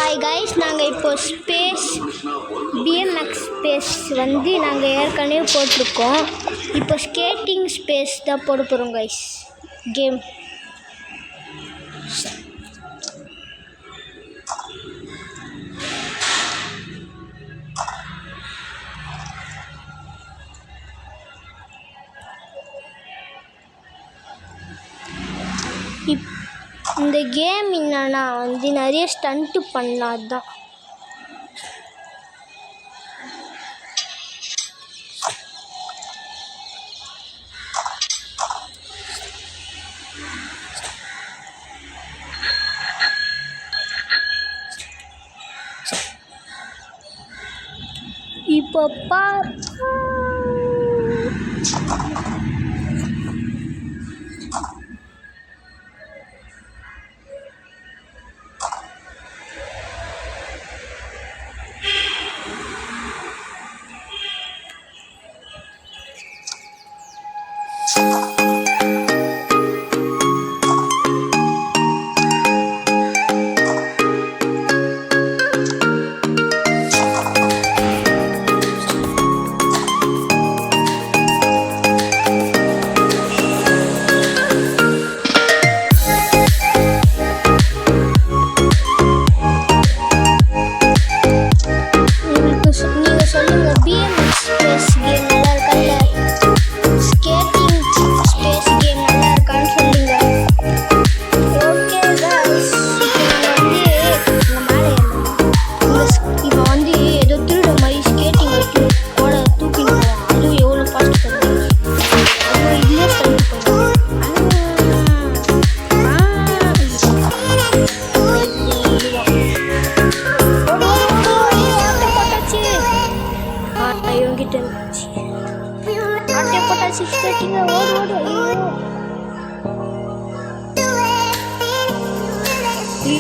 Hi guys, நாங்கள் இப்போ space BMX space வந்து நாங்கள் ஏற்கனவே போட்டிருக்கோம். இப்போ ஸ்கேட்டிங் ஸ்பேஸ் தான் போட போகிறோம் கைஸ். கேம் இந்த கேம் என்னன்னா வந்து நிறைய ஸ்டண்ட்டு பண்ணலாம். அதுதான் இப்போ பார்.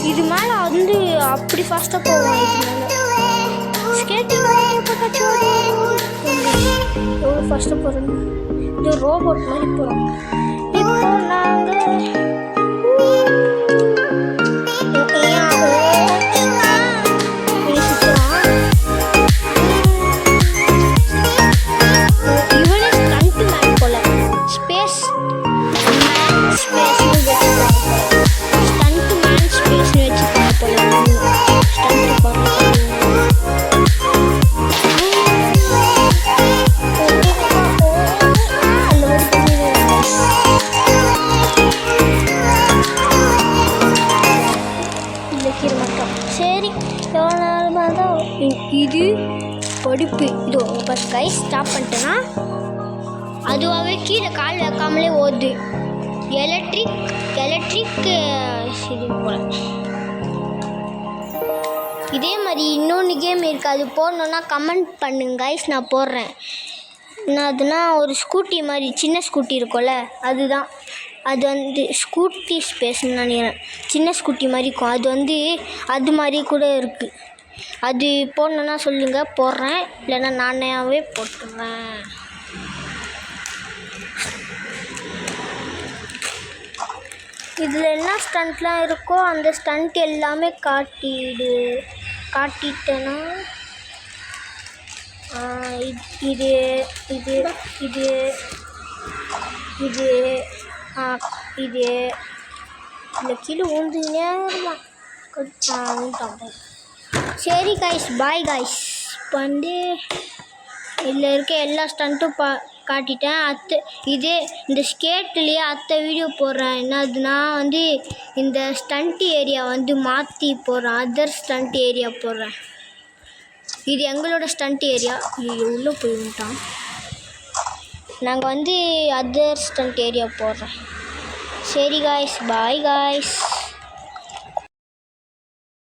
இது மேலே வந்து அப்படி ஃபாஸ்ட்டாக போவோம். இது மேலே ஸ்கேட்டிங் எவ்வளோ ஃபாஸ்ட்டாக போகிறோம். இது ரோபோட் மாதிரி போகிறோம். இப்போ நாங்கள் சரி, இது படிப்பு. இது ஃபஸ்ட் கை ஸ்டாப் பண்ணிட்டேன்னா அதுவாகவே கீழே கால் வைக்காமலே ஓடுது. எலக்ட்ரிக் இது போல். இதே மாதிரி இன்னொன்று கேம் இருக்குது. அது போடணுன்னா கமெண்ட் பண்ணுங்க கைஸ், நான் போடுறேன். அதுனா ஒரு ஸ்கூட்டி மாதிரி சின்ன ஸ்கூட்டி இருக்கும்ல, அதுதான். அது வந்து ஸ்கூட்டி ஸ்பேஸ்ன்னு நினைக்கிறேன். சின்ன ஸ்கூட்டி மாதிரி இருக்கும். அது வந்து அது மாதிரி கூட இருக்குது. அது போடணுன்னா சொல்லுங்கள், போடுறேன். இல்லைன்னா நானேவே போட்டுருவேன். இதில் என்ன ஸ்டண்ட்லாம் இருக்கோ அந்த ஸ்டண்ட் எல்லாமே காட்டிட்டேன்னா இது இது இது இது இது இந்த கீழே ஊந்துனே இருக்கலாம். சரி கைஸ், பாய் கைஸ். இப்போ வந்து இதில் இருக்க எல்லா ஸ்டண்ட்டும் காட்டிட்டேன். இதே இந்த ஸ்கேட்லேயே வீடியோ போடுறேன். என்னதுன்னா வந்து இந்த ஸ்டண்ட் ஏரியா வந்து மாற்றி போடுறேன். அதர் ஸ்டண்ட் ஏரியா போடுறேன். இது எங்களோட ஸ்டண்ட் ஏரியா. உள்ளே போய்விட்டான். நாங்கள் வந்து அதர் ஸ்டண்ட் ஏரியா போடுறேன். சரி காய்ஸ், பாய் காய்ஸ்.